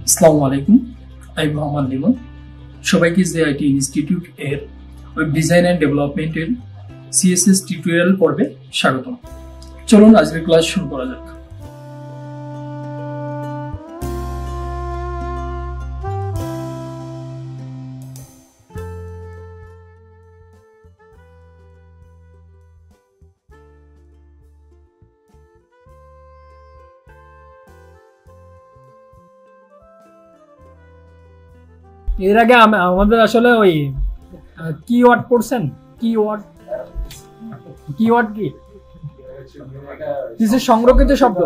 আসসালামু আলাইকুম, আমি মোহাম্মদ লিমন। সবাইকে জেআইটি ইনস্টিটিউট এর ওয়েব ডিজাইন অ্যান্ড ডেভেলপমেন্টের সিএসএস টিউটোরিয়াল পর্বে স্বাগতম। চলুন আজকের ক্লাস শুরু করা যাক। এর আগে আমাদের আসলে ওই কিওয়ার্ড পড়ছেন। কিওয়ার্ড কি কিছু সংরক্ষিত শব্দ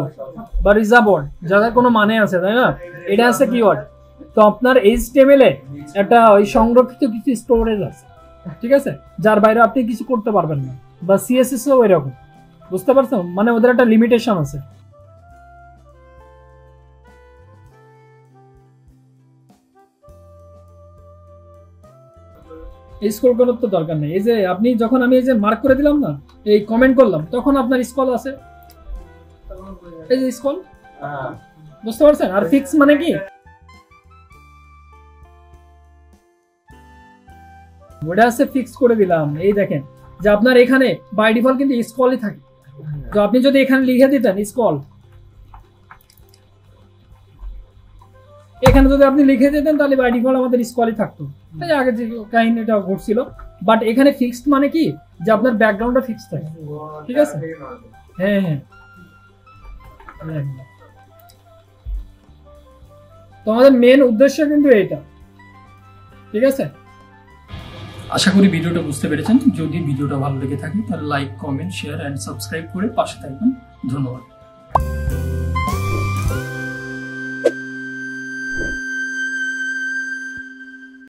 বা রিজার্ভ ওয়ার্ড যাদের কোনো মানে আছে, তাই না? এটা আছে কিওয়ার্ড। তো আপনার এইচটিএমএল এ একটা ওই সংরক্ষিত কিছু স্টোরেজ আছে, ঠিক আছে, যার বাইরে আপনি কিছু করতে পারবেন না। বা সিএসএস ও এরকম, বুঝতে পারছেন? মানে ওদের একটা লিমিটেশন আছে। এই স্ক্রল করার তো দরকার নেই। এই যে আপনি যখন আমি এই যে মার্ক করে দিলাম না, এই কমেন্ট করলাম, তখন আপনার স্ক্রল আছে, এই যে স্ক্রল, বুঝতে পারছেন? আর ফিক্স মানে কি, ওটা আছে ফিক্স করে দিলাম। এই দেখেন যে আপনার এখানে বাই ডিফল্ট কিন্তু স্ক্রলই থাকে। তো আপনি যদি এখানে লিখে দিতেন স্ক্রল, এখানে যদি আপনি লিখে দিতেন তাহলে বাই ডিফল্ট আমাদের স্ক্রলই থাকতো। তাই আগে যে কাহিনীটা ঘটছিল। বাট এখানে ফিক্সড মানে কি, যে আপনার ব্যাকগ্রাউন্ডটা ফিক্স থাকে, ঠিক আছে? হ্যাঁ হ্যাঁ, তো আমাদের মেন উদ্দেশ্য কিন্তু এটা, ঠিক আছে? আশা করি ভিডিওটা বুঝতে পেরেছেন। যদি ভিডিওটা ভালো লেগে থাকে তাহলে like, comment, share and subscribe করে পাশে থাকবেন। ধন্যবাদ।